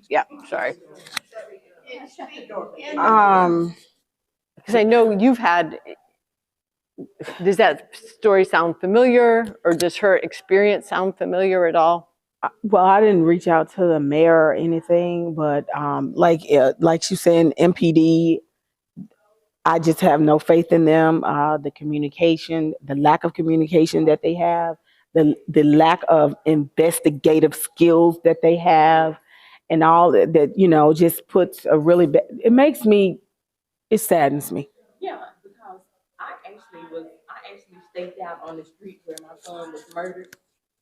Yeah, sorry. Um, Because I know you've had, does that story sound familiar, or does her experience sound familiar at all? well, I didn't reach out to the mayor or anything, but like you saying, MPD, I just have no faith in them. The communication, the lack of communication that they have, the lack of investigative skills that they have, and all that just puts a really bad. It saddens me. Yeah, because I actually stayed out on the street where my son was murdered,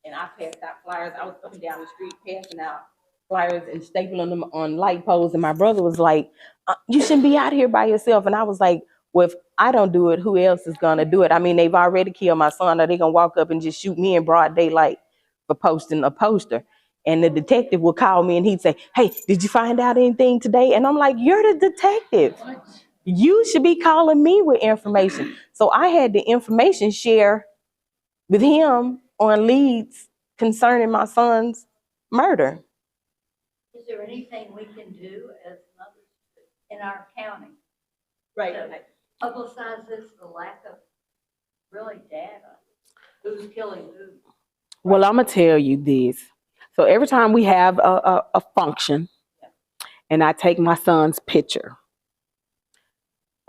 and I passed out flyers. I was up and down the street passing out flyers and stapling them on light poles. And my brother was like, "You shouldn't be out here by yourself." And I was like, "Well, if I don't do it, who else is gonna do it? I mean, they've already killed my son. Are they gonna walk up and just shoot me in broad daylight for posting a poster?" And the detective would call me and he'd say, "Hey, did you find out anything today?" And I'm like, "You're the detective. You should be calling me with information." So I had the information share with him on leads concerning my son's murder. Is there anything we can do as mothers in our county Right. to publicize this, the lack of really data? Who's killing who? Well, I'm gonna tell you this. So every time we have a function, and I take my son's picture,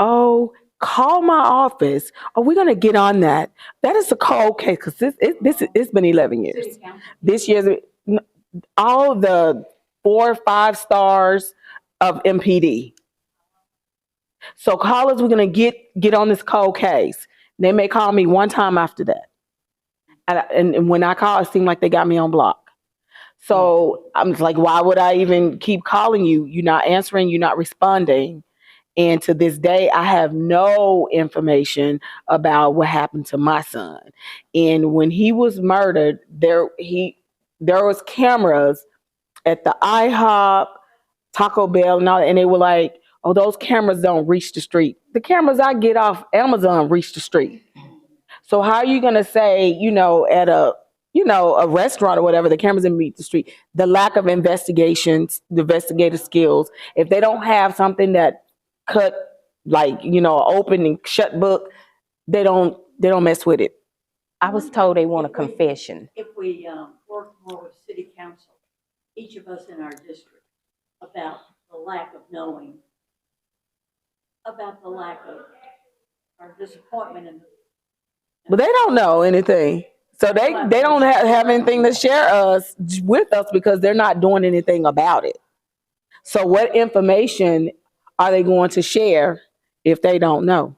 oh, call my office. Are we gonna get on that? That is a cold case because it's been 11 years. City council. This year's all the 4 or 5 stars of MPD. So call us. We're gonna get on this cold case. They may call me one time after that, and when I call, it seemed like they got me on block. So I'm like, why would I even keep calling you? You're not answering. You're not responding. And to this day, I have no information about what happened to my son. And when he was murdered, there was cameras at the IHOP, Taco Bell, and all that, and they were like, "Oh, those cameras don't reach the street. The cameras I get off Amazon reach the street." So how are you gonna say, at a restaurant or whatever, the cameras didn't meet the street? The lack of investigations, the investigative skills. If they don't have something that cut like open and shut book, they don't mess with it. I was told they want a confession. If we work more with city council, each of us in our district, about the lack of knowing, about the lack of our disappointment in. But they don't know anything. So they don't have anything to share with us because they're not doing anything about it. So what information are they going to share if they don't know?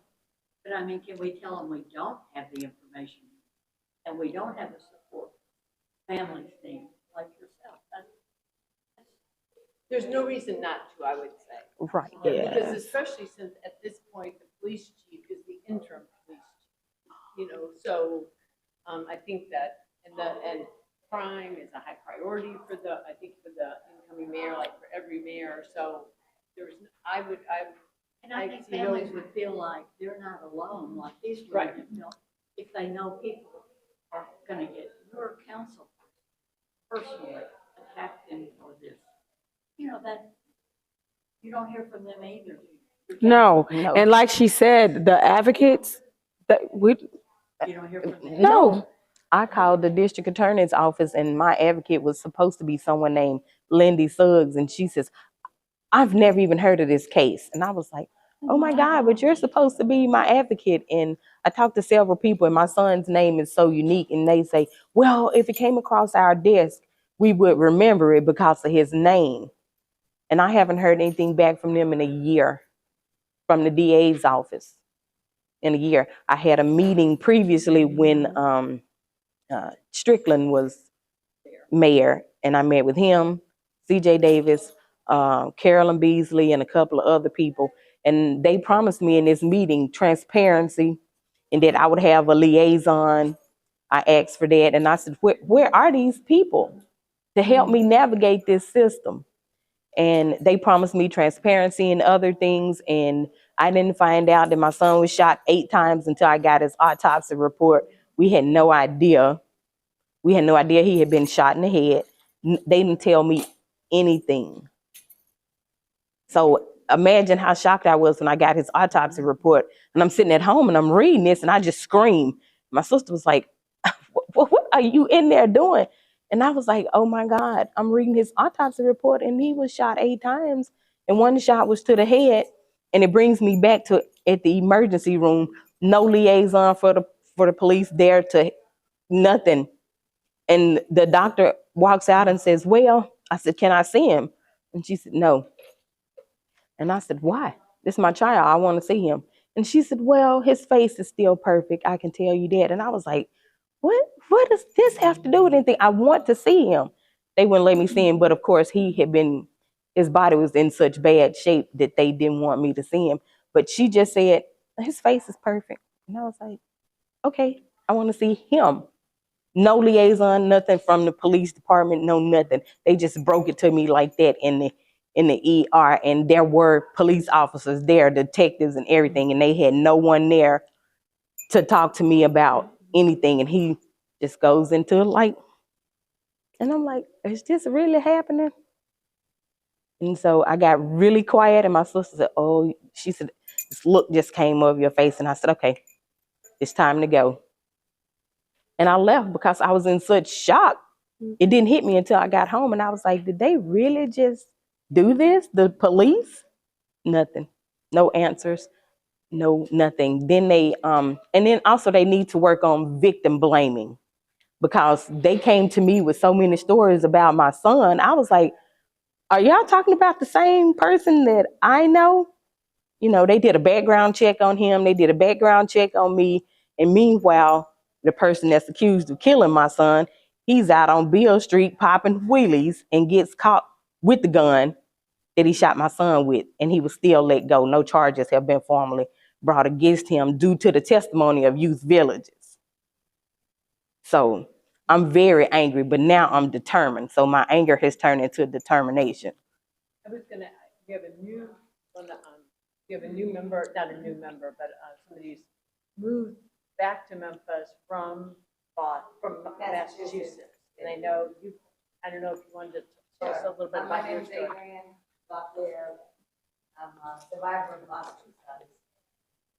But I mean, can we tell them we don't have the information and we don't have the support families need, like yourself? There's no reason not to, I would say. Right. Yeah. Because especially since at this point, the police chief is the interim police chief, so I think that, and crime is a high priority for the incoming mayor, like for every mayor, so And I think families would feel like they're not alone, like these Right. women, if they know people are gonna get your counsel personally attacked them for this. That you don't hear from them either. No. No. And like she said, the advocates You don't hear from them. no. I called the district attorney's office and my advocate was supposed to be someone named Lindy Suggs. And she says, "I've never even heard of this case." And I was like, "Oh my God, but you're supposed to be my advocate." And I talked to several people and my son's name is so unique. And they say, "Well, if it came across our desk, we would remember it because of his name." And I haven't heard anything back from them in a year, from the DA's office in a year. I had a meeting previously when Strickland was mayor, and I met with him, CJ Davis, Carolyn Beasley, and a couple of other people. And they promised me in this meeting transparency and that I would have a liaison. I asked for that, and I said, where are these people to help me navigate this system? And they promised me transparency and other things, and I didn't find out that my son was shot 8 times until I got his autopsy report. We had no idea. We had no idea he had been shot in the head. They didn't tell me anything. So imagine how shocked I was when I got his autopsy report, and I'm sitting at home and I'm reading this and I just screamed. My sister was like, what are you in there doing? And I was like, oh my God, I'm reading his autopsy report and he was shot 8 times and one shot was to the head. And it brings me back to at the emergency room, no liaison for the police there to nothing. And the doctor walks out and says, well, I said, can I see him? And she said, no. And I said, why? This is my child. I want to see him. And she said, well, his face is still perfect. I can tell you that. And I was like, what does this have to do with anything? I want to see him. They wouldn't let me see him. But of course, his body was in such bad shape that they didn't want me to see him. But she just said, his face is perfect. And I was like, okay, I want to see him. No liaison, nothing from the police department, no nothing. They just broke it to me like that in the ER, and there were police officers there, detectives and everything, and they had no one there to talk to me about anything. And he just goes into like, and I'm like, is this really happening? And so I got really quiet, and my sister said, oh, she said, this look just came over your face. And I said, okay, it's time to go. And I left because I was in such shock. It didn't hit me until I got home, and I was like, did they really just do this? The police? Nothing. No answers. No, nothing. Then and then also they need to work on victim blaming, because they came to me with so many stories about my son. I was like, are y'all talking about the same person that I know? You know, they did a background check on him. They did a background check on me. And meanwhile, the person that's accused of killing my son, he's out on Beale Street popping wheelies and gets caught with the gun that he shot my son with. And he was still let go. No charges have been formally brought against him due to the testimony of youth villages. So I'm very angry, but now I'm determined. So my anger has turned into determination. I was gonna, you have a new, you have a new member, not a new member, but somebody's moved back to Memphis from Massachusetts. And I know you, I don't know if you wanted to tell us a little bit My about your name is story. Adrienne Locklear. I'm a survivor of lost two sons.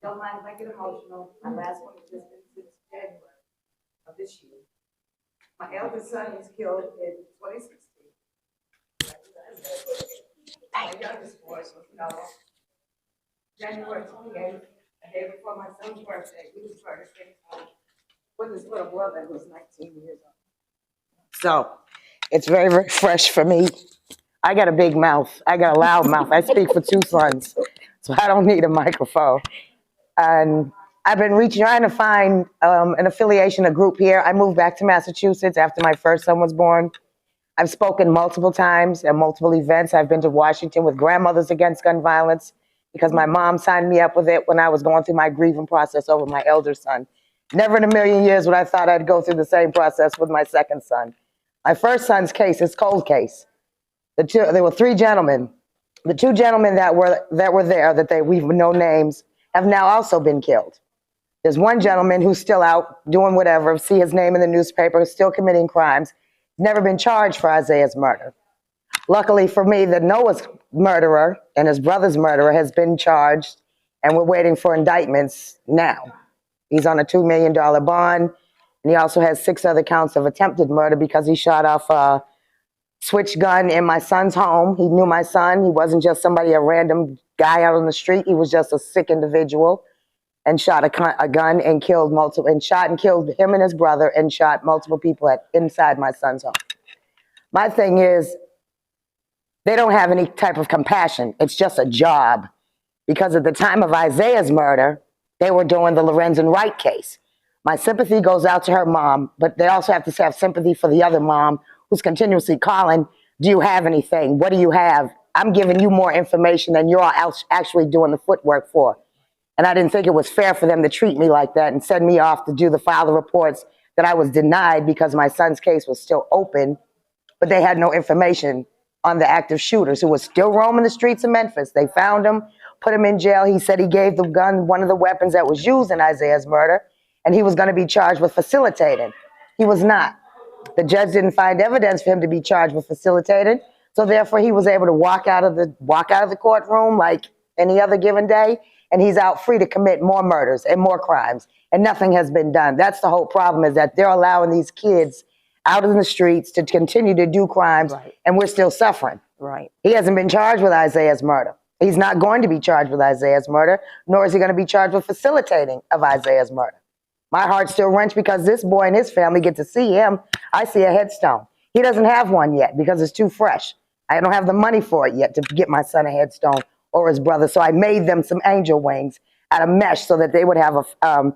Don't mind if I get emotional. My last one has just been since January of this year. My eldest son was killed in 2016. My youngest boy was killed January 28th, the day before my son's birthday. We was trying to stay home with his little brother who was 19 years old. So it's very, very fresh for me. I got a big mouth. I got a loud mouth. I speak for 2 sons, so I don't need a microphone. And I've been trying to find an affiliation, a group here. I moved back to Massachusetts after my first son was born. I've spoken multiple times at multiple events. I've been to Washington with Grandmothers Against Gun Violence because my mom signed me up with it when I was going through my grieving process over my elder son. Never in a million years would I thought I'd go through the same process with my second son. My first son's case is cold case. There were 3 gentlemen. The 2 gentlemen that were there, we've no names, have now also been killed. There's one gentleman who's still out doing whatever, see his name in the newspaper, still committing crimes, never been charged for Isaiah's murder. Luckily for me, the Noah's murderer and his brother's murderer has been charged, and we're waiting for indictments now. He's on a $2 million bond, and he also has 6 other counts of attempted murder because he shot off a switch gun in my son's home. He knew my son. He wasn't just somebody, a random guy out on the street. He was just a sick individual, and shot a gun and killed multiple, and shot and killed him and his brother, and shot multiple people inside my son's home. My thing is, they don't have any type of compassion. It's just a job. Because at the time of Isaiah's murder, they were doing the Lorenzen Wright case. My sympathy goes out to her mom, but they also have to have sympathy for the other mom who's continuously calling, do you have anything? What do you have? I'm giving you more information than you're actually doing the footwork for. And I didn't think it was fair for them to treat me like that and send me off to file the reports that I was denied because my son's case was still open, but they had no information on the active shooters who was still roaming the streets of Memphis. They found him, put him in jail. He said he gave the gun, one of the weapons that was used in Isaiah's murder, and he was going to be charged with facilitating. He was not. The judge didn't find evidence for him to be charged with facilitating, So therefore, he was able to walk out of the courtroom like any other given day, and he's out free to commit more murders and more crimes, and nothing has been done. That's the whole problem, is that they're allowing these kids out in the streets to continue to do crimes, Right. and we're still suffering. Right. He hasn't been charged with Isaiah's murder. He's not going to be charged with Isaiah's murder, nor is he going to be charged with facilitating of Isaiah's murder. My heart still wrenched because this boy and his family get to see him. I see a headstone. He doesn't have one yet because it's too fresh. I don't have the money for it yet to get my son a headstone or his brother. So I made them some angel wings out of mesh so that they would have a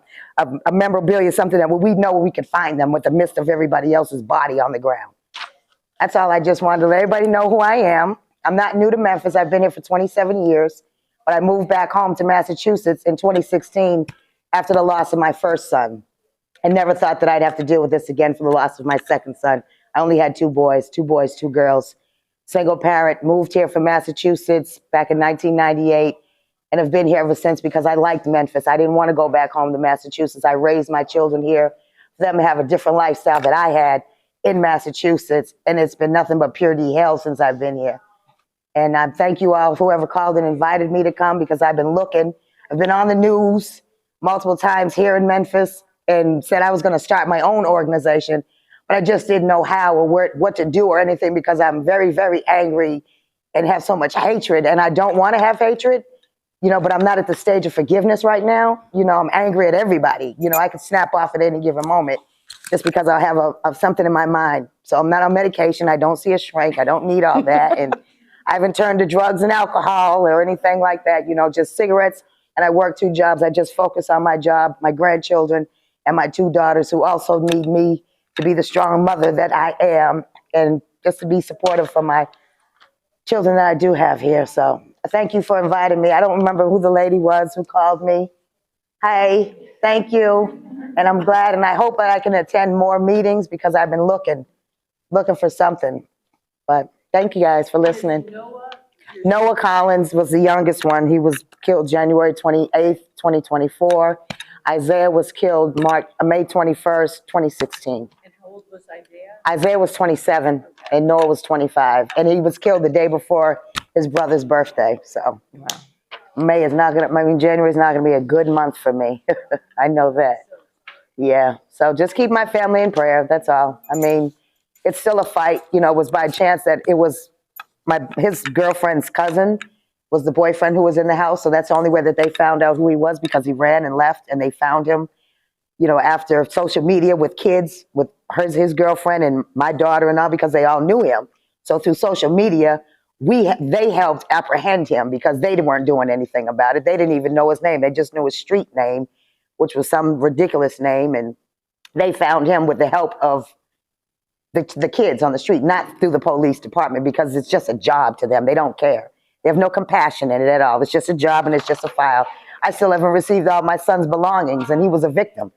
memorabilia, something that we know we could find them with the midst of everybody else's body on the ground. That's all. I just wanted to let everybody know who I am. I'm not new to Memphis. I've been here for 27 years, but I moved back home to Massachusetts in 2016 after the loss of my first son. I never thought that I'd have to deal with this again for the loss of my second son. I only had two boys, two girls. Single parent, moved here from Massachusetts back in 1998 and have been here ever since because I liked Memphis. I didn't want to go back home to Massachusetts. I raised my children here for them to have a different lifestyle that I had in Massachusetts, and it's been nothing but pure hell since I've been here. And I thank you all, whoever called and invited me to come, because I've been looking. I've been on the news multiple times here in Memphis and said I was going to start my own organization, but I just didn't know how or what to do or anything, because I'm very, very angry and have so much hatred, and I don't want to have hatred, but I'm not at the stage of forgiveness right now. I'm angry at everybody. I could snap off at any given moment just because I have something in my mind. So I'm not on medication. I don't see a shrink. I don't need all that. And I haven't turned to drugs and alcohol or anything like that, just cigarettes. And I work 2 jobs. I just focus on my job, my grandchildren, and my 2 daughters who also need me to be the strong mother that I am, and just to be supportive for my children that I do have here. So thank you for inviting me. I don't remember who the lady was who called me. Hi, thank you. And I'm glad, and I hope that I can attend more meetings because I've been looking for something. But thank you guys for listening. Noah Collins was the youngest one. He was killed January 28th, 2024. Isaiah was killed May 21st, 2016. And how old was Isaiah? Isaiah was 27 and Noah was 25. And he was killed the day before his brother's birthday. So January is not gonna be a good month for me. I know that. Yeah. So just keep my family in prayer. That's all. It's still a fight. It was by chance that it was his girlfriend's cousin was the boyfriend who was in the house. So that's the only way that they found out who he was, because he ran and left, and they found him, after social media with kids, with his girlfriend and my daughter and all, because they all knew him. So through social media, they helped apprehend him because they weren't doing anything about it. They didn't even know his name. They just knew his street name, which was some ridiculous name. And they found him with the help of the kids on the street, not through the police department, because it's just a job to them. They don't care. They have no compassion in it at all. It's just a job and it's just a file. I still haven't received all my son's belongings, and he was a victim.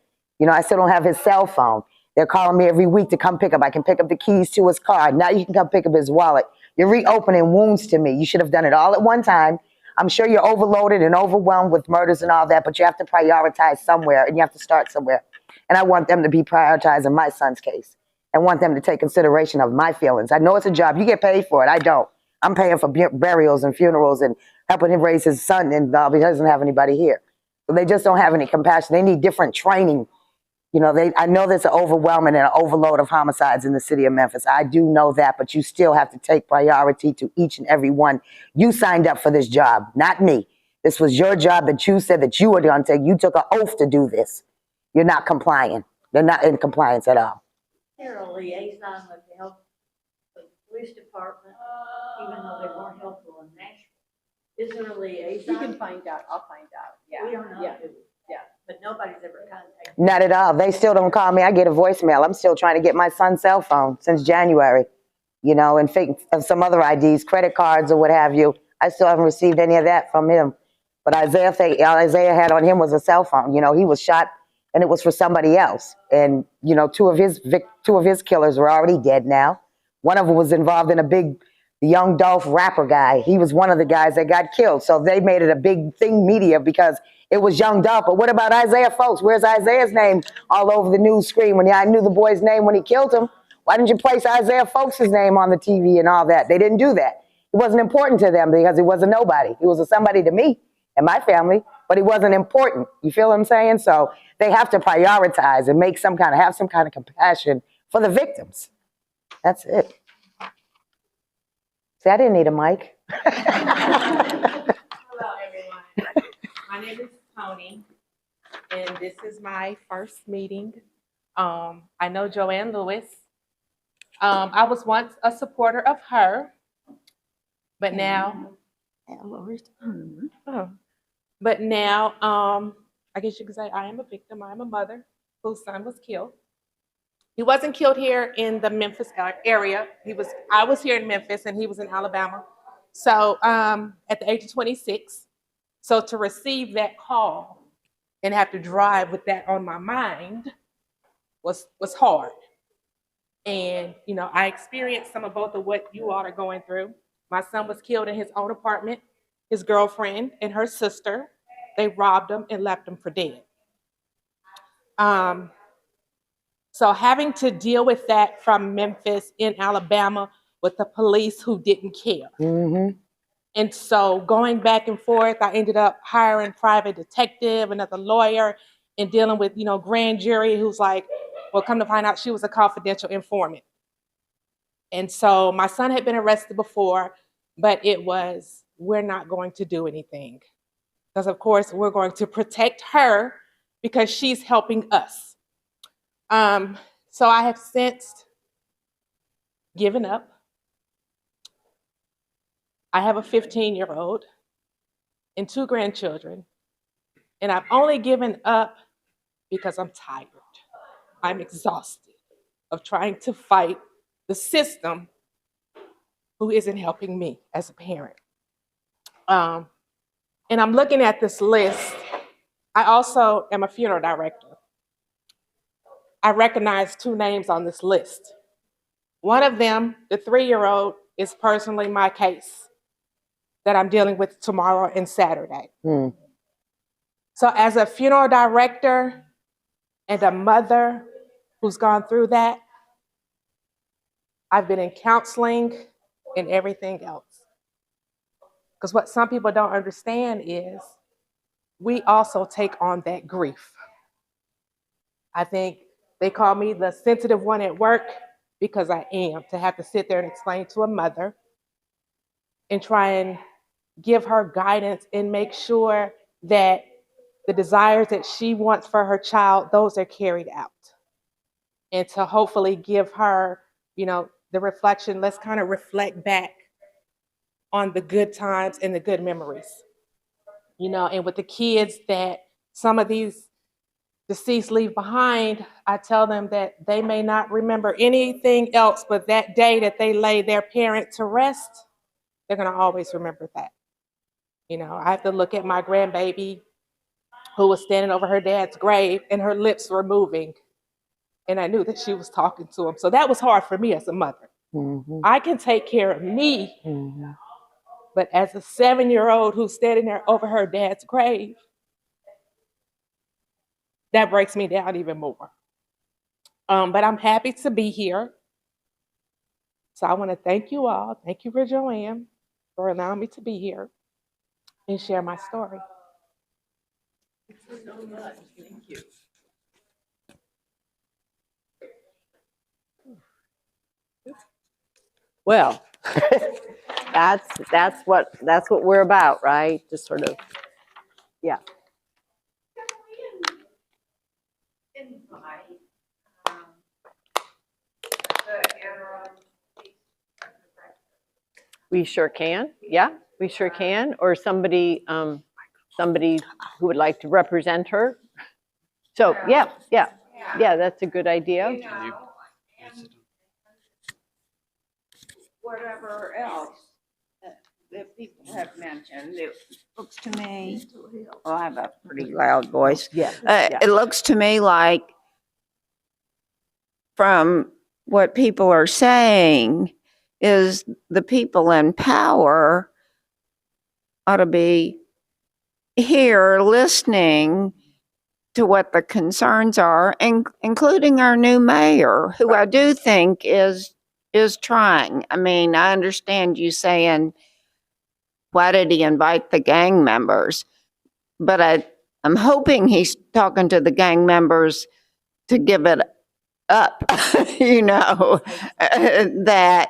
I still don't have his cell phone. They're calling me every week to come pick up. I can pick up the keys to his car. Now you can come pick up his wallet. You're reopening wounds to me. You should have done it all at one time. I'm sure you're overloaded and overwhelmed with murders and all that, but you have to prioritize somewhere, and you have to start somewhere. And I want them to be prioritized in my son's case. I want them to take consideration of my feelings. I know it's a job. You get paid for it. I don't. I'm paying for burials and funerals and helping him raise his son, and he doesn't have anybody here. So they just don't have any compassion. They need different training. I know there's an overwhelming and an overload of homicides in the city of Memphis. I do know that, but you still have to take priority to each and every one. You signed up for this job, not me. This was your job that you said that you were going to take. You took an oath to do this. You're not complying. They're not in compliance at all. They're a liaison with the health, the police department, even though they weren't helpful in Nashville. Is there a liaison? You can find out. I'll find out. Yeah. We don't know. Yeah. who, but nobody's ever contacted. Not at all. They still don't call me. I get a voicemail. I'm still trying to get my son's cell phone since January, and fake some other IDs, credit cards or what have you. I still haven't received any of that from him. But Isaiah had on him was a cell phone. He was shot, and it was for somebody else. And, 2 of his killers were already dead now. One of them was involved in the Young Dolph rapper guy. He was one of the guys that got killed. So they made it a big thing, media, because it was Young Dolph. But what about Isaiah, folks? Where's Isaiah's name all over the news screen? I knew the boy's name when he killed him. Why didn't you place Isaiah Folks' name on the TV and all that? They didn't do that. It wasn't important to them because he was a nobody. He was a somebody to me and my family, but he wasn't important. You feel what I'm saying? So they have to prioritize and have some kind of compassion for the victims. That's it. See, I didn't need a mic. Hello, everyone. My name is Tony, and this is my first meeting. I know Joanne Lewis. I was once a supporter of her, but now, I guess you could say I am a victim. I am a mother whose son was killed. He wasn't killed here in the Memphis area. I was here in Memphis, and he was in Alabama. So at the age of 26, so to receive that call and have to drive with that on my mind was hard. And, you know, I experienced some of both of what you all are going through. My son was killed in his own apartment. His girlfriend and her sister, they robbed him and left him for dead. So having to deal with that from Memphis in Alabama with the police who didn't care. Mm-hmm. And so going back and forth, I ended up hiring private detective, another lawyer, and dealing with, you know, grand jury who's like, well, come to find out she was a confidential informant. And so my son had been arrested before, but it was, we're not going to do anything. Because of course, we're going to protect her because she's helping us. So I have since given up. I have a 15-year-old and 2 grandchildren, and I've only given up because I'm tired. I'm exhausted of trying to fight the system who isn't helping me as a parent. And I'm looking at this list. I also am a funeral director. I recognize 2 names on this list. One of them, the 3-year-old, is personally my case that I'm dealing with tomorrow and Saturday. Mm. So as a funeral director and a mother who's gone through that, I've been in counseling and everything else. Because what some people don't understand is we also take on that grief. I think they call me the sensitive one at work because I am, to have to sit there and explain to a mother and try and give her guidance and make sure that the desires that she wants for her child, those are carried out. And to hopefully give her, you know, the reflection, let's kind of reflect back on the good times and the good memories. You know, and with the kids that some of these deceased leave behind, I tell them that they may not remember anything else but that day that they lay their parent to rest, they're gonna always remember that. You know, I have to look at my grandbaby who was standing over her dad's grave and her lips were moving. And I knew that she was talking to him. So that was hard for me as a mother. Mm-hmm. I can take care of me, Mm-hmm. but as a 7-year-old who's standing there over her dad's grave, that breaks me down even more. But I'm happy to be here. So I want to thank you all. Thank you for Joanne for allowing me to be here and share my story. So much, thank you. Well, that's what we're about, right? Just sort of, yeah. Invite, We sure can. Yeah, we sure can. Or somebody who would like to represent her. So yeah, that's a good idea. You know, and whatever else that people have mentioned, it looks to me, well, I have a pretty loud voice. Yeah. It looks to me like, from what people are saying, is the people in power ought to be here listening to what the concerns are, including our new mayor, who I do think is trying. I mean, I understand you saying, why did he invite the gang members? But I'm hoping he's talking to the gang members to give it up, you know, that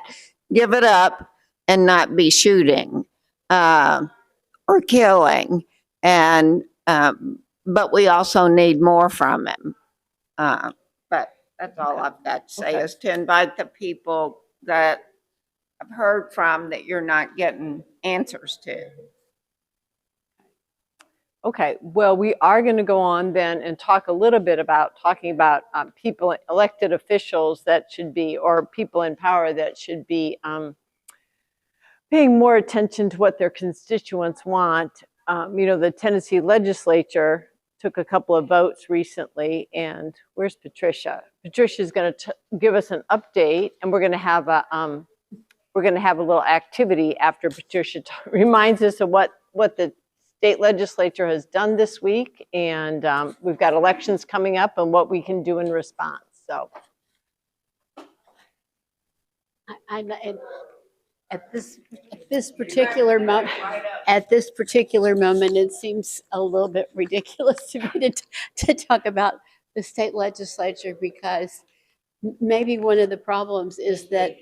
give it up and not be shooting or killing. And, but we also need more from him. But that's all I've got to say, Okay. is to invite the people that I've heard from that you're not getting answers to. Okay, well, we are going to go on then and talk a little bit about talking about people, elected officials that should be, or people in power that should be paying more attention to what their constituents want. You know, the Tennessee legislature took a couple of votes recently, and where's Patricia? Patricia's going to give us an update, and we're going to have a little activity after Patricia reminds us of what the state legislature has done this week, and we've got elections coming up and what we can do in response. So at this particular moment, it seems a little bit ridiculous to me to talk about the state legislature, because maybe one of the problems is that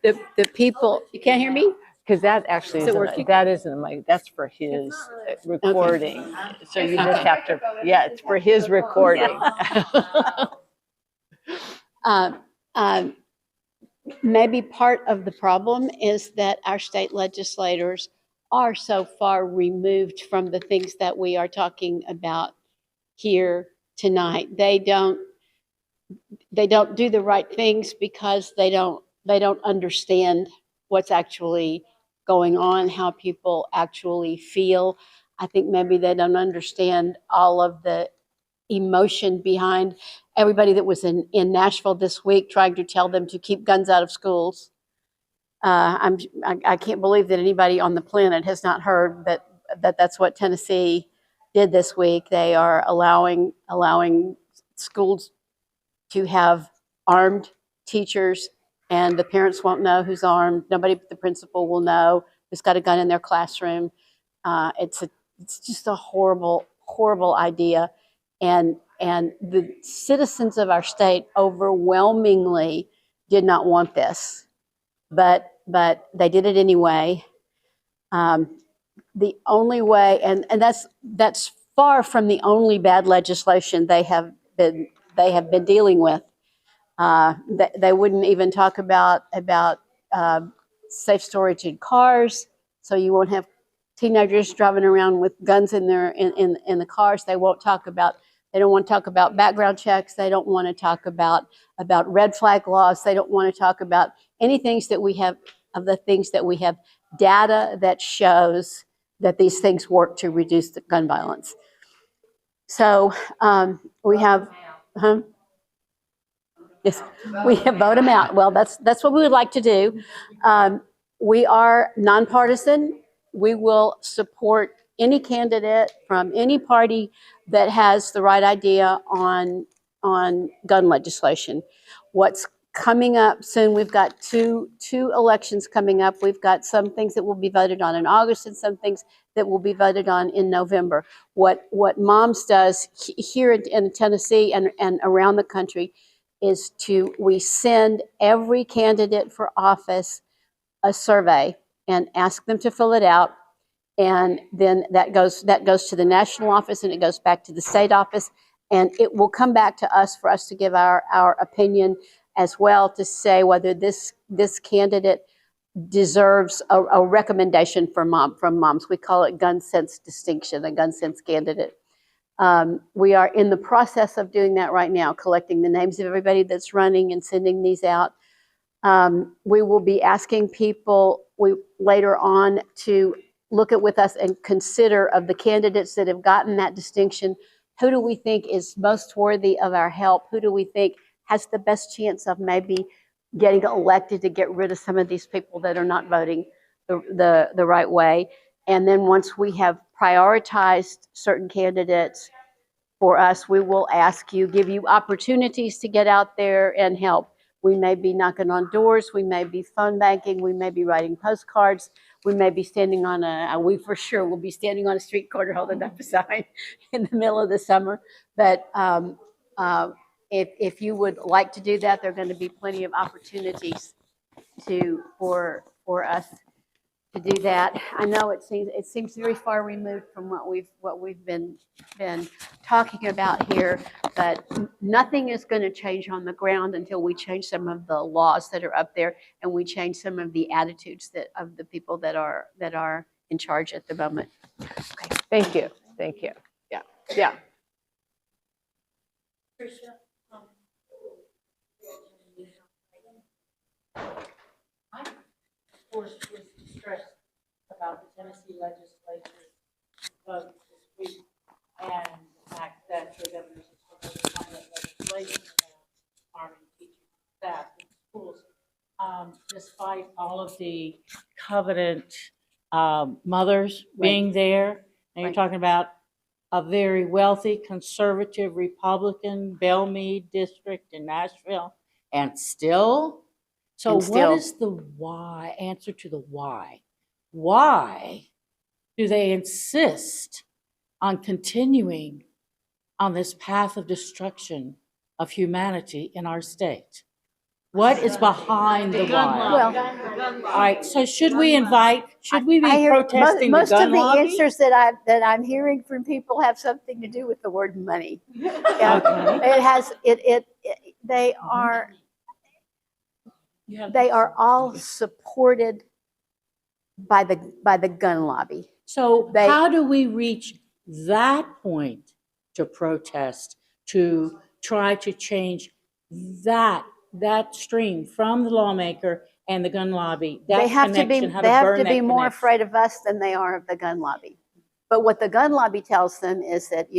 the people, you can't hear me? because that actually Is it isn't, working? that isn't a mic, that's for his recording. So you just have to, yeah, it's for his recording. Maybe part of the problem is that our state legislators are so far removed from the things that we are talking about here tonight. They don't do the right things because they don't understand what's actually going on, how people actually feel. I think maybe they don't understand all of the emotion behind everybody that was in Nashville this week trying to tell them to keep guns out of schools. I can't believe that anybody on the planet has not heard that that's what Tennessee did this week. They are allowing schools to have armed teachers, and the parents won't know who's armed. Nobody but the principal will know who's got a gun in their classroom. It's just a horrible, horrible idea. And the citizens of our state overwhelmingly did not want this, but they did it anyway. The only way, and that's far from the only bad legislation they have been dealing with. They wouldn't even talk about safe storage in cars, so you won't have teenagers driving around with guns in the cars. They won't talk about. They don't want to talk about background checks. They don't want to talk about red flag laws. They don't want to talk about any things that we have, of the things that we have data that shows that these things work to reduce the gun violence. So we have, yes, we have vote them out. Well, that's what we would like to do. We are nonpartisan. We will support any candidate from any party that has the right idea on gun legislation. What's coming up soon, we've got two elections coming up. We've got some things that will be voted on in August and some things that will be voted on in November. What MOMS does here in Tennessee and around the country is we send every candidate for office a survey and ask them to fill it out. And then that goes to the national office, and it goes back to the state office, and it will come back to us for us to give our opinion as well, to say whether this candidate deserves a recommendation from MOMS. We call it gun sense distinction, a gun sense candidate. We are in the process of doing that right now, collecting the names of everybody that's running and sending these out. We will be asking people later on to look at with us and consider, of the candidates that have gotten that distinction, who do we think is most worthy of our help? Who do we think has the best chance of maybe getting elected to get rid of some of these people that are not voting the right way? And then once we have prioritized certain candidates, for us, we will ask you, give you opportunities to get out there and help. We may be knocking on doors, we may be phone banking, we may be writing postcards, we may be standing on we for sure will be standing on a street corner holding up a sign in the middle of the summer. But if you would like to do that, there are going to be plenty of opportunities for us to do that. I know it seems very far removed from what we've been talking about here, but nothing is going to change on the ground until we change some of the laws that are up there and we change some of the attitudes of the people that are in charge at the moment. Thank you. Thank you. Yeah. Yeah. Tricia, I, of course, was distressed about the Tennessee legislature vote this week and the fact that the governor's supposed to sign that legislation about arming teachers and staff in schools. Despite all of the covenant mothers being there, and you're talking about a very wealthy, conservative, Republican Belmead district in Nashville, and still. So And still. what is the why, answer to the why? Why do they insist on continuing on this path of destruction of humanity in our state? What is behind the why? Well, All right, so should we be I hear protesting the most gun of the lobby? answers that I'm hearing from people have something to do with the word money. Yeah, Okay. it has they are all supported by the gun lobby. So They- how do we reach that point to protest, to try to change that stream from the lawmaker and the gun lobby? That They have to be connection, how they have burn to that be more connection? afraid of us than they are of the gun lobby. But what the gun lobby tells them is that,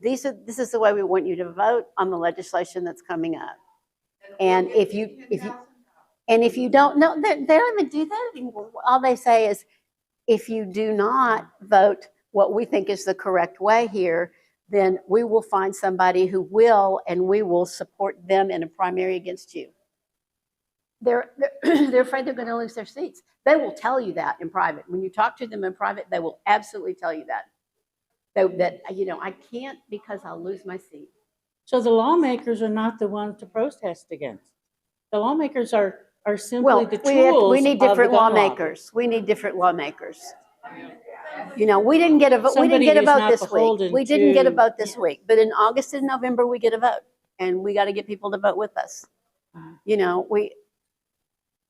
this is the way we want you to vote on the legislation that's coming up. And if you don't know, they don't even do that anymore. All they say is, if you do not vote what we think is the correct way here, then we will find somebody who will, and we will support them in a primary against you. They're afraid they're going to lose their seats. They will tell you that in private. When you talk to them in private, they will absolutely tell you that. That I can't because I'll lose my seat. So the lawmakers are not the ones to protest against. The lawmakers are simply Well, the we tools need of the different gun lobby. lawmakers. We need different lawmakers. We didn't get a vote. We didn't Somebody get a who's vote not this week. beholden We didn't get a to- vote this week, but in August and November we get a vote, and we got to get people to vote with us.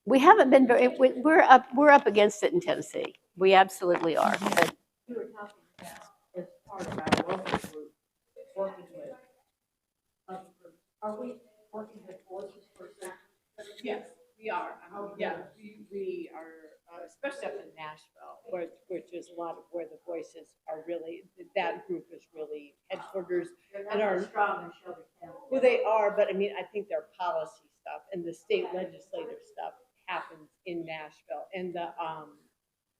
We haven't been very. We're up against it in Tennessee. We absolutely are. But We were talking about, as part of our local group, working with other groups. Are we working with voices for certain? Yes, we are. Yeah, we are, especially up in Nashville, which is a lot of where the voices are really, that group is really headquarters. They're And our- strong in Shelby County. Well, they are, but I mean, I think their policy stuff and the state legislative stuff happens in Nashville. And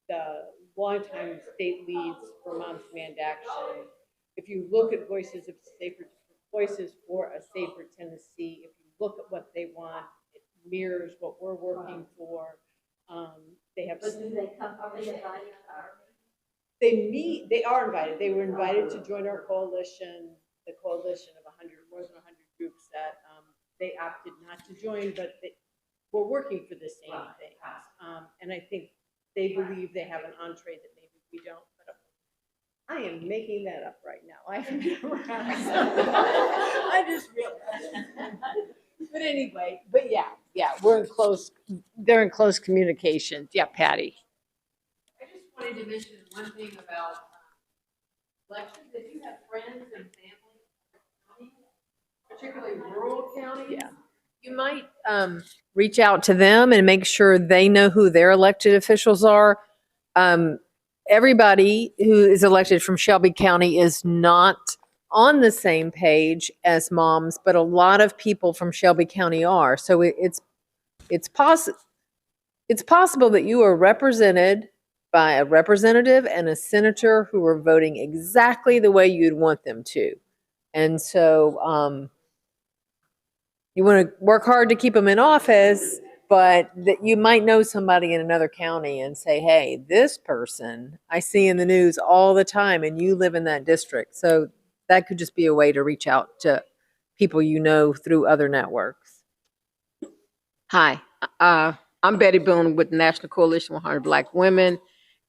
the longtime state leads Vermont's Demand Action, if you look at Voices for a Safer Tennessee, if you look at what they want, it mirrors what we're working for. They have. But do they come, are they invited to our They are invited. They were invited to join our coalition, the coalition of more than 100 groups that they opted not to join, but we're working for the same things. And I think they believe they have an entree that maybe we don't. But I am making that up right now. I haven't been around. I just realized. But anyway, they're in close communication. Yeah, Patty. I just wanted to mention one thing about elections. If you have friends and family, particularly rural counties, Yeah. you might Reach out to them and make sure they know who their elected officials are. Everybody who is elected from Shelby County is not on the same page as moms, but a lot of people from Shelby County are. So it's possible that you are represented by a representative and a senator who are voting exactly the way you'd want them to. And so you want to work hard to keep them in office, but that you might know somebody in another county and say, hey, this person I see in the news all the time and you live in that district. So that could just be a way to reach out to people you know through other networks. Hi, I'm Betty Boone with the National Coalition 100 Black Women,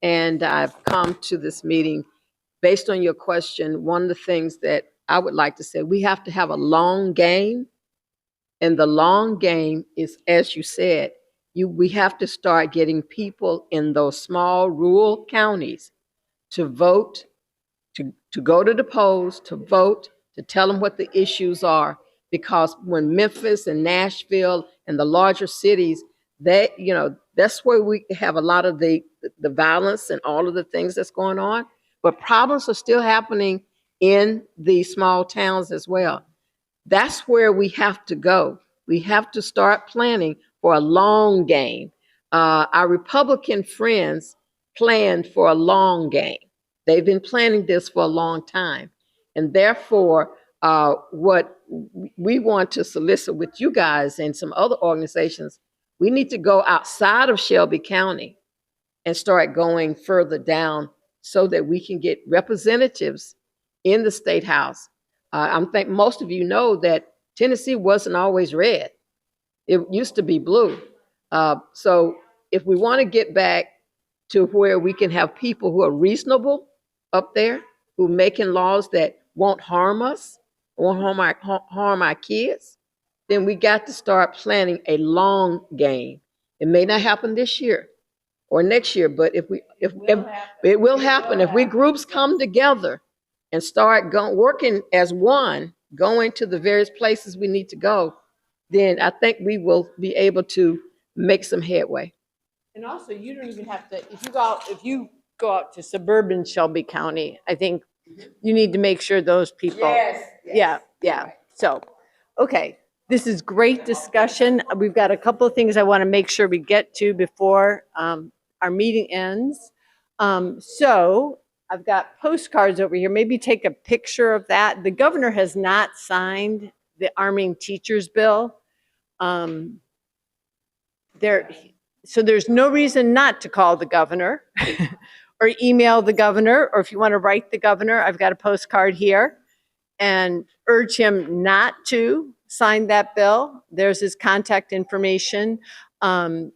and I've come to this meeting based on your question. One of the things that I would like to say, we have to have a long game, and the long game is, as you said, we have to start getting people in those small rural counties to vote, to go to the polls, to vote, to tell them what the issues are. Because when Memphis and Nashville and the larger cities, that's where we have a lot of the violence and all of the things that's going on. But problems are still happening in the small towns as well. That's where we have to go. We have to start planning for a long game. Our Republican friends planned for a long game. They've been planning this for a long time. And therefore, what we want to solicit with you guys and some other organizations, we need to go outside of Shelby County and start going further down so that we can get representatives in the State House. I think most of you know that Tennessee wasn't always red. It used to be blue. So if we want to get back to where we can have people who are reasonable up there, who are making laws that won't harm us, won't harm our kids, then we got to start planning a long game. It may not happen this year or next year, but if it will happen, if we groups come together and start working as one, going to the various places we need to go, then I think we will be able to make some headway. And also, you don't even have to, if you go out to suburban Shelby County, I think you need to make sure those people. Yeah. So, okay, this is great discussion. We've got a couple of things I want to make sure we get to before our meeting ends. So I've got postcards over here. Maybe take a picture of that. The governor has not signed the arming teachers bill. So there's no reason not to call the governor or email the governor, or if you want to write the governor, I've got a postcard here, and urge him not to sign that bill. There's his contact information. And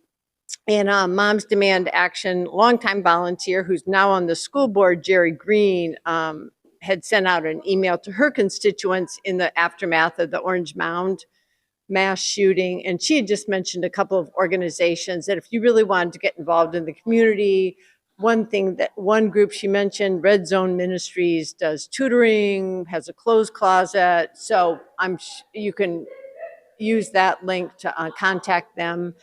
Moms Demand Action, longtime volunteer who's now on the school board, Jerry Green, had sent out an email to her constituents in the aftermath of the Orange Mound mass shooting. And she had just mentioned a couple of organizations that if you really wanted to get involved in the community, one group she mentioned, Red Zone Ministries, does tutoring, has a clothes closet. So you can use that link to contact them.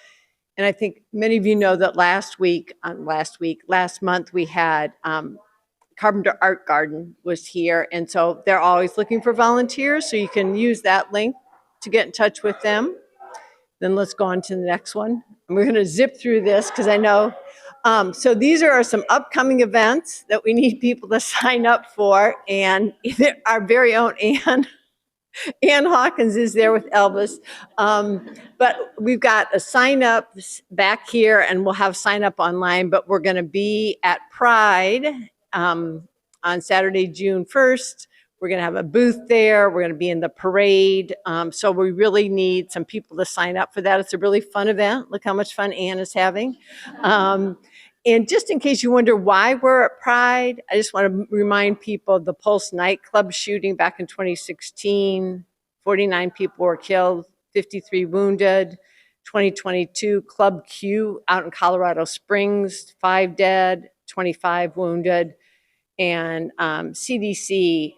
And I think many of you know that last month, we had Carpenter Art Garden was here. And so they're always looking for volunteers. So you can use that link to get in touch with them. Then let's go on to the next one. And we're going to zip through this because I know. So these are some upcoming events that we need people to sign up for. And our very own Ann Hawkins is there with Elvis. But we've got a sign up back here, and we'll have sign up online. But we're going to be at Pride on Saturday, June 1st. We're going to have a booth there. We're going to be in the parade. So we really need some people to sign up for that. It's a really fun event. Look how much fun Ann is having. And just in case you wonder why we're at Pride, I just want to remind people of the Pulse nightclub shooting back in 2016. 49 people were killed, 53 wounded. 2022 Club Q out in Colorado Springs, 5 dead, 25 wounded. And CDC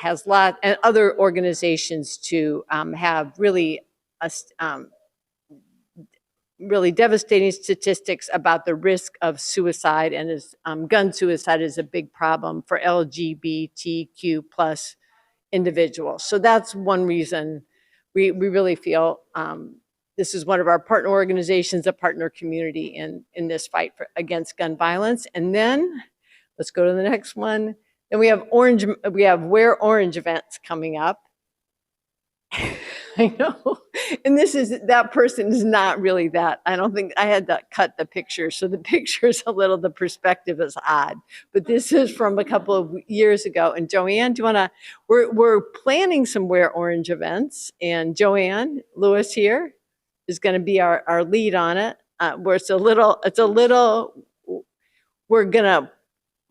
has and other organizations to have really devastating statistics about the risk of suicide, and gun suicide is a big problem for LGBTQ plus individuals. So that's one reason we really feel this is one of our partner organizations, a partner community in this fight against gun violence. And then let's go to the next one. And we have Wear Orange events coming up. I know. And that person is not really that. I don't think I had to cut the picture. So the picture is the perspective is odd. But this is from a couple of years ago. And Joanne, do you want to, we're planning some Wear Orange events. And Joanne Lewis here is going to be our lead on it. Where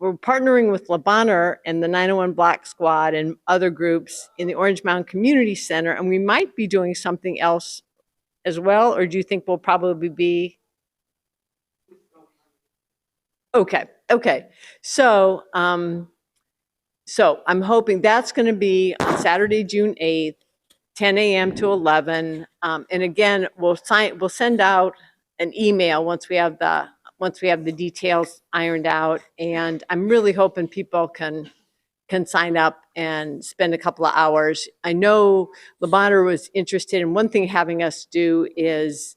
we're partnering with Le Bonheur and the 901 Black Squad and other groups in the Orange Mound Community Center, and we might be doing something else as well, or do you think we'll probably be? Okay. So I'm hoping that's going to be on Saturday, June 8th, 10 a.m. to 11. And again, we'll send out an email once we have the details ironed out. And I'm really hoping people can sign up and spend a couple of hours. I know Le Bonheur was interested in one thing having us do is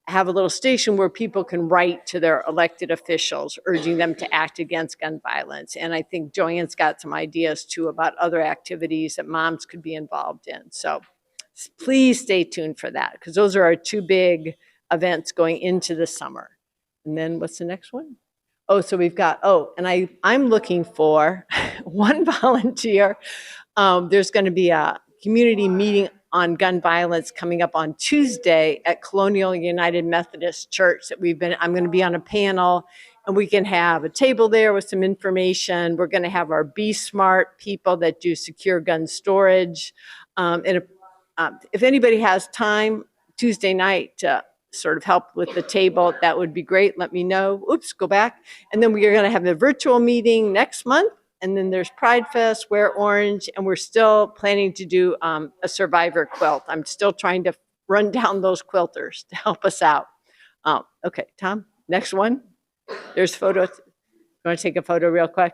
have a little station where people can write to their elected officials, urging them to act against gun violence. And I think Joanne's got some ideas too about other activities that moms could be involved in. So please stay tuned for that, because those are our two big events going into the summer. And then what's the next one? Oh, so we've got, and I'm looking for one volunteer. There's going to be a community meeting on gun violence coming up on Tuesday at Colonial United Methodist Church that I'm going to be on a panel, and we can have a table there with some information. We're going to have our Be Smart people that do secure gun storage. And if anybody has time Tuesday night to sort of help with the table, that would be great. Let me know. Oops, go back. And then we are going to have a virtual meeting next month. And then there's Pride Fest, Wear Orange, and we're still planning to do a survivor quilt. I'm still trying to run down those quilters to help us out. Okay, Tom, next one. There's photos. You want to take a photo real quick?